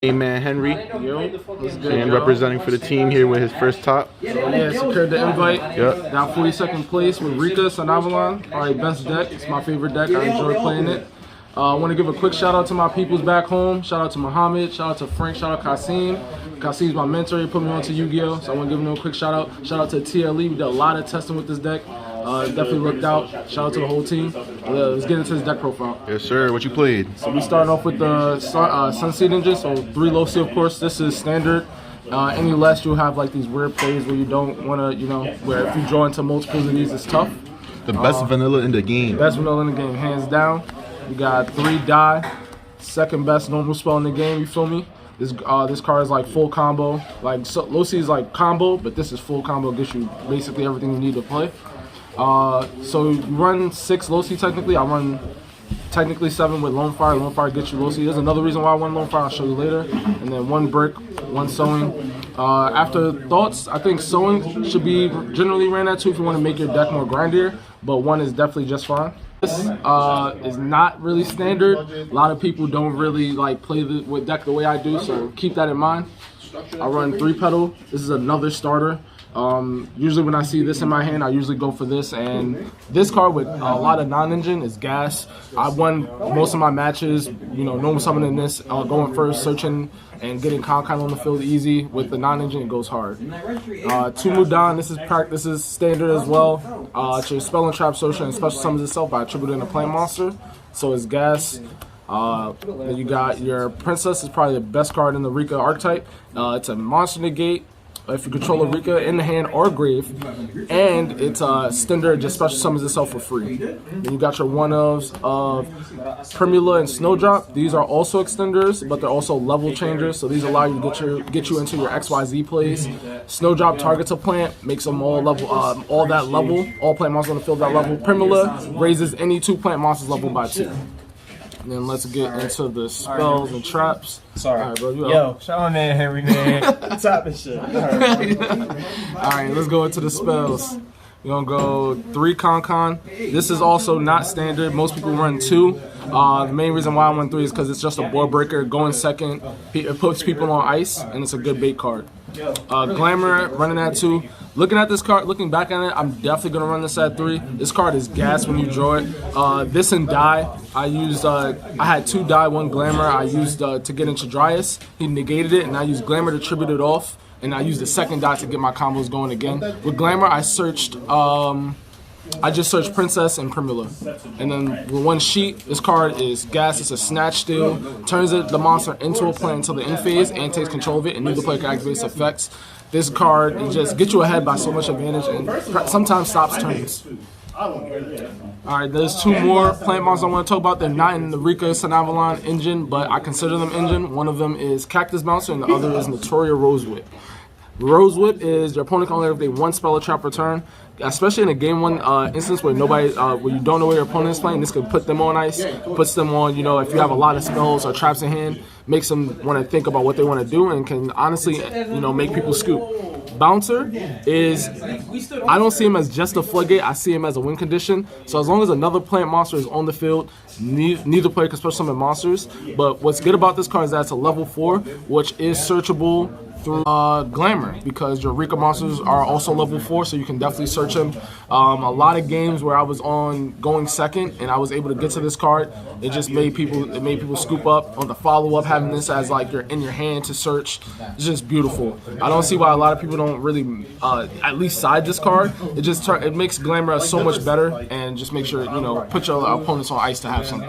Hey man, Henry, and representing for the team here with his first top. Yeah, secured the invite. Yep. Got 42nd place with Rikka Sunavalon. All right, best deck. It's my favorite deck. I enjoy playing it. I want to give a quick shout out to my peoples back home. Shout out to Muhammad. Shout out to Frank. Shout out Kasim. Kasim's my mentor. He put me on to Yugioh, so I want to give him a quick shout out. Shout out to TLE. We did a lot of testing with this deck. Definitely looked out. Shout out to the whole team. Let's get into his deck profile. Yes, sir. What you played? So we starting off with the Sunseed engine. So 3 low C, of course. This is standard. Any less, you'll have like these weird plays where you don't want to, where if you draw into multiples of these, it's tough. The best vanilla in the game. Best vanilla in the game, hands down. We got 3 die. Second best normal spell in the game. You feel me? This card is like full combo. Like low C is like combo, but this is full combo. Gives you basically everything you need to play. So you run 6 low C technically. I run technically 7 with Lone Fire. Lone Fire gets you low C. There's another reason why I run Lone Fire. I'll show you later. And then 1 brick, 1 sewing. After thoughts, I think sewing should be generally ran at 2 if you want to make your deck more grindier, but 1 is definitely just fine. This is not really standard. A lot of people don't really like play with deck the way I do, so keep that in mind. I run 3 petal. This is another starter. Usually when I see this in my hand, I usually go for this, and this card with a lot of non-engine is gas. I won most of my matches, normal summoning this, going first, searching, and getting kind on the field easy. With the non-engine, it goes hard. 2 Mudan, this is standard as well. It's your spell and trap, social, and special summons itself by attributing a plant monster, so it's gas. Then you got your Princess, is probably the best card in the Rikka archetype. It's a monster negate if you control a Rikka in the hand or grave, and it's standard, just special summons itself for free. Then you got your one-ofs of Primula and Snowdrop. These are also extenders, but they're also level changers, so these allow you to get you into your XYZ plays. Snowdrop targets a plant, makes them all level, all plant monsters on the field that level. Primula raises any 2 plant monsters level by 2. And then let's get into the spells and traps. Sorry. All right, bro, Yo, shout out man, Henry, man. Top and shit. All right, let's go into the spells. We're going to go 3 Con. This is also not standard. Most people run 2. The main reason why I won 3 is because it's just a board breaker. Going second, it puts people on ice, and it's a good bait card. Glamour, running at 2. Looking at this card, looking back at it, I'm definitely going to run this at 3. This card is gas when you draw it. This and die, I had 2 die, 1 Glamour. I used to get into Dryas. He negated it, and I used Glamour to tribute it off. And I used the second die to get my combos going again. With Glamour, I searched, I just searched Princess and Primula. And then with 1 sheet, this card is gas. It's a snatch steal. Turns the monster into a plant until the end phase and takes control of it, and neither player can activate its effects. This card, it just gets you ahead by so much advantage and sometimes stops turns. Alright, there's 2 more plant monsters I want to talk about. They're not in the Rikka Sunavalon engine, but I consider them engine. One of them is Cactus Bouncer, and the other is Notoria Rose Whip. Rose Whip is your opponent can only activate 1 spell or trap per turn. Especially in a game 1 instance where where you don't know where your opponent is playing, this could put them on ice, puts them on, if you have a lot of spells or traps in hand, makes them want to think about what they want to do, and can honestly, make people scoop. Bouncer is, I don't see him as just a floodgate, I see him as a win condition. So as long as another plant monster is on the field, neither player can special summon monsters. But what's good about this card is that it's a level 4, which is searchable through Glamour, because your Rikka monsters are also level 4, so you can definitely search them. A lot of games where I was going second and I was able to get to this card, it just made people scoop up on the follow-up, having this as like in your hand to search. It's just beautiful. I don't see why a lot of people don't really at least side this card. It makes Glamour so much better, and just make sure put your opponents on ice to have something.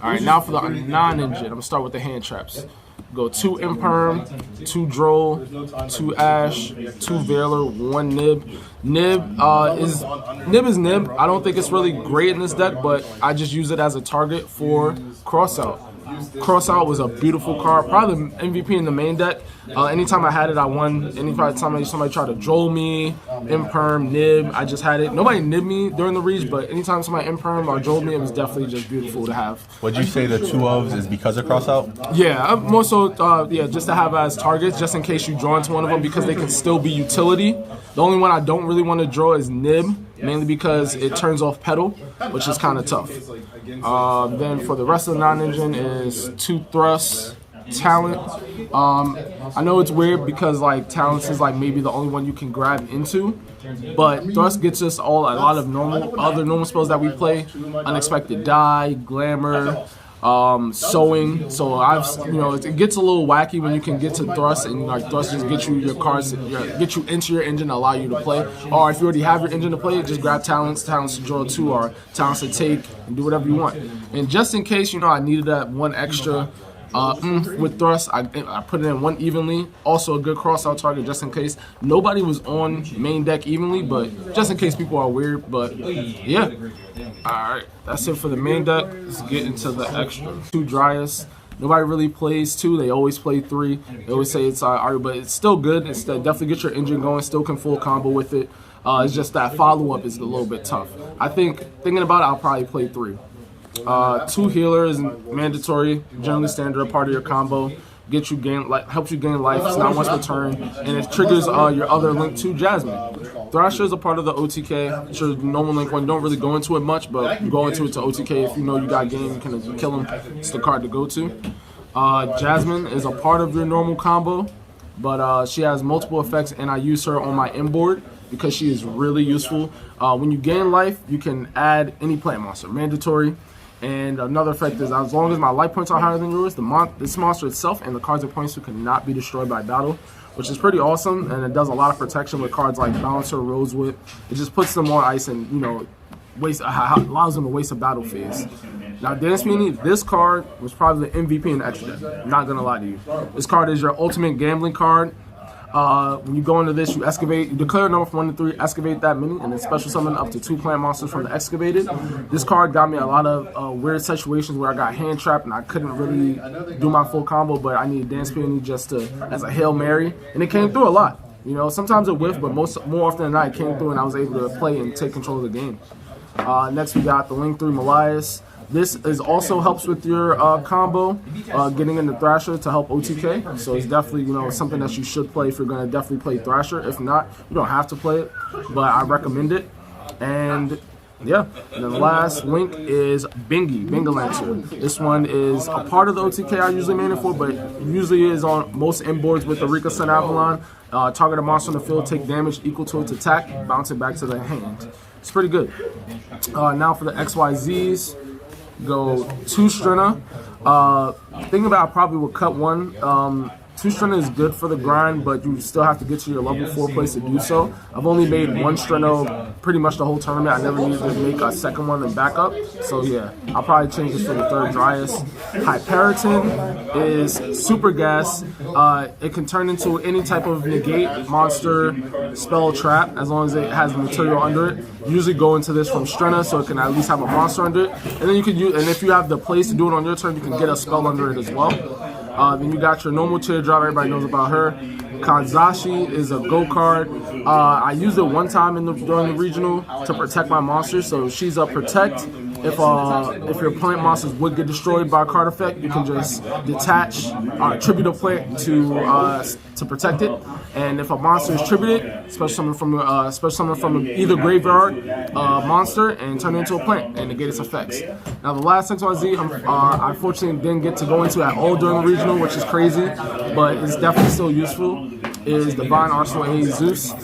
All right, now for the non-engine, I'm gonna start with the hand traps. Go 2 Imperm, 2 Droll, 2 Ash, 2 Veiler, 1 Nib. Nib is Nib. I don't think it's really great in this deck, but I just use it as a target for Crossout. Crossout was a beautiful card, probably the MVP in the main deck. Anytime I had it, I won. Anytime somebody tried to droll me, imperm, nib, I just had it. Nobody nibbed me during the reach, but anytime somebody imperm or drolled me, it was definitely just beautiful to have. Would you say the 2 ofs is because of crossout? Yeah, more so, just to have as targets, just in case you draw into one of them, because they can still be utility. The only one I don't really want to draw is nib, mainly because it turns off pedal, which is kind of tough. Then for the rest of the non-engine is 2 thrusts, talent. I know it's weird because like talents is like maybe the only one you can grab into, but thrust gets us all a lot of other normal spells that we play: unexpected die, glamour, sewing. So it gets a little wacky when you can get to thrust, and like thrust just get you your cards, get you into your engine, allow you to play. Or if you already have your engine to play, just grab talents to draw 2, or talents to take, and do whatever you want. And just in case, I needed that one extra with thrust, I put it in one evenly. Also a good cross-out target just in case. Nobody was on main deck evenly, but just in case people are weird. But yeah. Alright, that's it for the main deck. Let's get into the extra. 2 dryas. Nobody really plays 2. They always play 3. They always say it's but it's still good. It's definitely get your engine going. Still can full combo with it. It's just that follow-up is a little bit tough. I think, thinking about it, I'll probably play 3. 2 healers mandatory, generally standard, a part of your combo. Get you helps you gain life. It's not once per turn, and it triggers your other link to Jasmine. Thrasher is a part of the OTK. It's your normal link one. Don't really go into it much, but you go into it to OTK if you know you got game. You can kill him. It's the card to go to. Jasmine is a part of your normal combo, but she has multiple effects, and I use her on my inboard because she is really useful. When you gain life, you can add any plant monster, mandatory. And another effect is, as long as my life points are higher than yours, this monster itself and the cards it points to cannot be destroyed by battle, which is pretty awesome. And it does a lot of protection with cards like Balancer, Rosewhip. It just puts them on ice and allows them to waste a battle phase. Now, Dance Peony, this card was probably the MVP in the extra deck. Not gonna lie to you. This card is your ultimate gambling card. When you go into this, you excavate, you declare a number from 1 to 3, excavate that many, and then special summon up to 2 plant monsters from the excavated. This card got me a lot of weird situations where I got hand trapped and I couldn't really do my full combo, but I needed Dance Peony just as a Hail Mary, and it came through a lot. Sometimes it whiffed, but more often than not, it came through and I was able to play and take control of the game. Next, we got the Link 3 Malias. This also helps with your combo, getting into Thrasher to help OTK. So it's definitely something that you should play if you're going to definitely play Thrasher. If not, you don't have to play it, but I recommend it. And yeah, and the last link is Bingalancer. This one is a part of the OTK I usually main it for, but usually is on most inboards with the Rikka Sunavalon. Target a monster on the field, take damage equal to its attack, bounce it back to the hand. It's pretty good. Now for the XYZs. Go 2 Strinna. Thinking about I probably would cut 1. 2 Strinna is good for the grind, but you still have to get to your level 4 place to do so. I've only made 1 Strinna pretty much the whole tournament. I never needed to make a second one and back up. So yeah, I'll probably change this for the 3rd Dryas. Hyperiton is super gas. It can turn into any type of negate, monster, spell, trap, as long as it has material under it. Usually go into this from Strinna, so it can at least have a monster under it. And then you can use, and if you have the place to do it on your turn, you can get a spell under it as well. Then you got your normal teardrop. Everybody knows about her. Kanzashi is a go card. I used it one time during the regional to protect my monsters. So she's a protect. If your plant monsters would get destroyed by a card effect, you can just detach, tribute a plant to protect it. And if a monster is tributed, special summon from either graveyard monster and turn it into a plant and negate its effects. Now the last XYZ, I unfortunately didn't get to go into at all during the regional, which is crazy, but it's definitely still useful. Is Divine Arsenal A Zeus.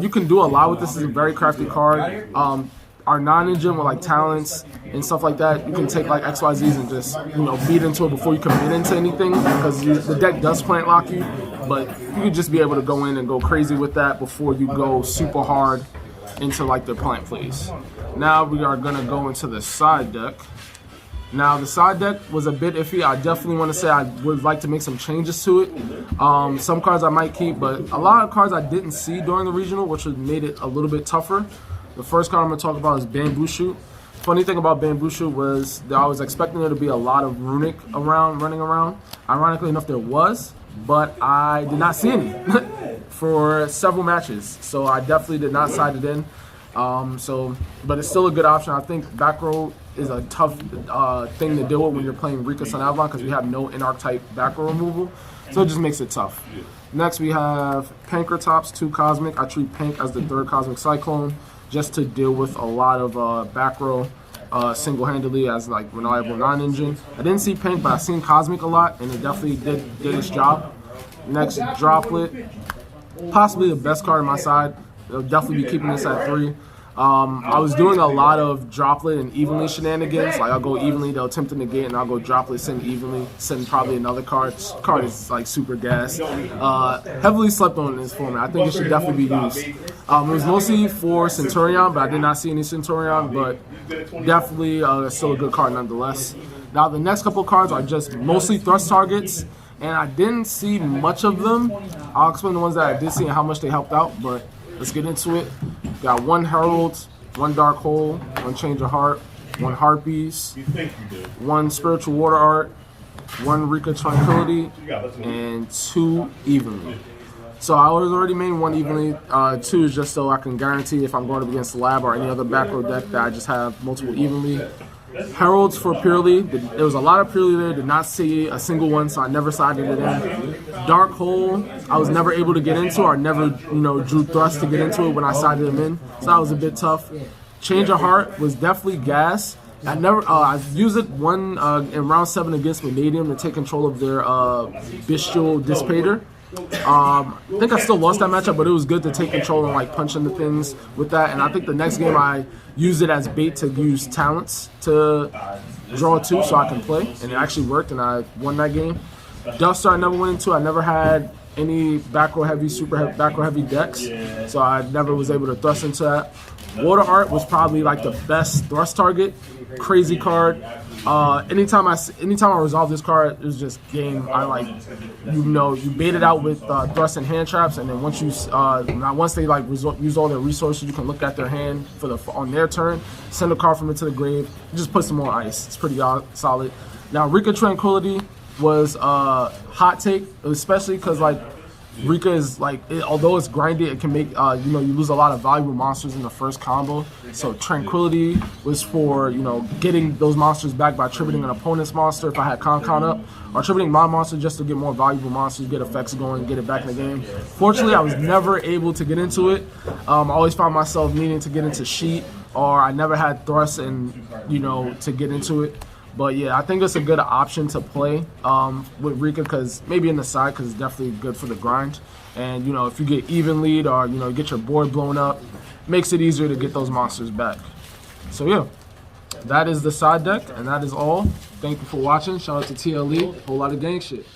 You can do a lot with this. It's a very crafty card. Our non-engine with like talents and stuff like that, you can take like XYZs and just beat into it before you commit into anything, because the deck does plant lock you, but you can just be able to go in and go crazy with that before you go super hard into like the plant plays. Now we are gonna go into the side deck. Now the side deck was a bit iffy. I definitely want to say I would like to make some changes to it. Some cards I might keep, but a lot of cards I didn't see during the regional, which made it a little bit tougher. The first card I'm going to talk about is Bamboo Shoot. Funny thing about Bamboo Shoot was that I was expecting there to be a lot of Runic running around. Ironically enough, there was, but I did not see any for several matches. So I definitely did not side it in. But it's still a good option. I think back row is a tough thing to deal with when you're playing Rikka Sunavalon, because we have no in-arc type back row removal. So it just makes it tough. Next we have Pankratops 2 Cosmic. I treat Pank as the 3rd Cosmic Cyclone, just to deal with a lot of back row single-handedly as like reliable non-engine. I didn't see Pink, but I've seen Cosmic a lot, and it definitely did its job. Next, Droplet, possibly the best card on my side. They'll definitely be keeping this at 3. I was doing a lot of Droplet and evenly shenanigans. Like I'll go evenly, they'll attempt to negate, and I'll go Droplet, send evenly, send probably another card. This card is like super gas. Heavily slept on in this format. I think it should definitely be used. It was mostly for Centurion, but I did not see any Centurion, but definitely still a good card nonetheless. Now the next couple cards are just mostly thrust targets, and I didn't see much of them. I'll explain the ones that I did see and how much they helped out, but let's get into it. Got 1 Herald, 1 Dark Hole, 1 Change of Heart, 1 Harpies, 1 Spiritual Water Art, 1 Rikka Tranquility, and 2 Evenly. So I was already made 1 Evenly. 2 is just so I can guarantee if I'm going up against Lab or any other back row deck that I just have multiple Evenly. Heralds for purely. There was a lot of purely there. Did not see a single one, so I never sided it in. Dark Hole, I was never able to get into, or never, drew thrust to get into it when I sided them in. So that was a bit tough. Change of Heart was definitely gas. I used it in round 7 against Vanadium to take control of their Bestial Dissipator. I think I still lost that matchup, but it was good to take control and like punch into things with that. And I think the next game I used it as bait to use talents to draw 2 so I can play, and it actually worked, and I won that game. Duster I never went into. I never had any back row heavy, back row heavy decks, so I never was able to thrust into that. Water Art was probably like the best thrust target. Crazy card. Anytime I resolve this card, it was just game. I like, you bait it out with thrust and hand traps, and then once they like use all their resources, you can look at their hand on their turn, send a card from it to the grave, it just puts them on ice. It's pretty solid. Now Rikka Tranquility was hot take, especially because like Rikka is like, although it's grindy, it can make you lose a lot of valuable monsters in the first combo. So Tranquility was for getting those monsters back by tributing an opponent's monster if I had Con up, or tributing my monster just to get more valuable monsters, get effects going, get it back in the game. Fortunately, I was never able to get into it. I always found myself needing to get into Sheet, or I never had thrust and to get into it. But yeah, I think it's a good option to play with Rikka, because maybe in the side, because it's definitely good for the grind. And if you get even lead, or get your board blown up, makes it easier to get those monsters back. So yeah, that is the side deck, and that is all. Thank you for watching. Shout out to TLE, whole lot of gang shit.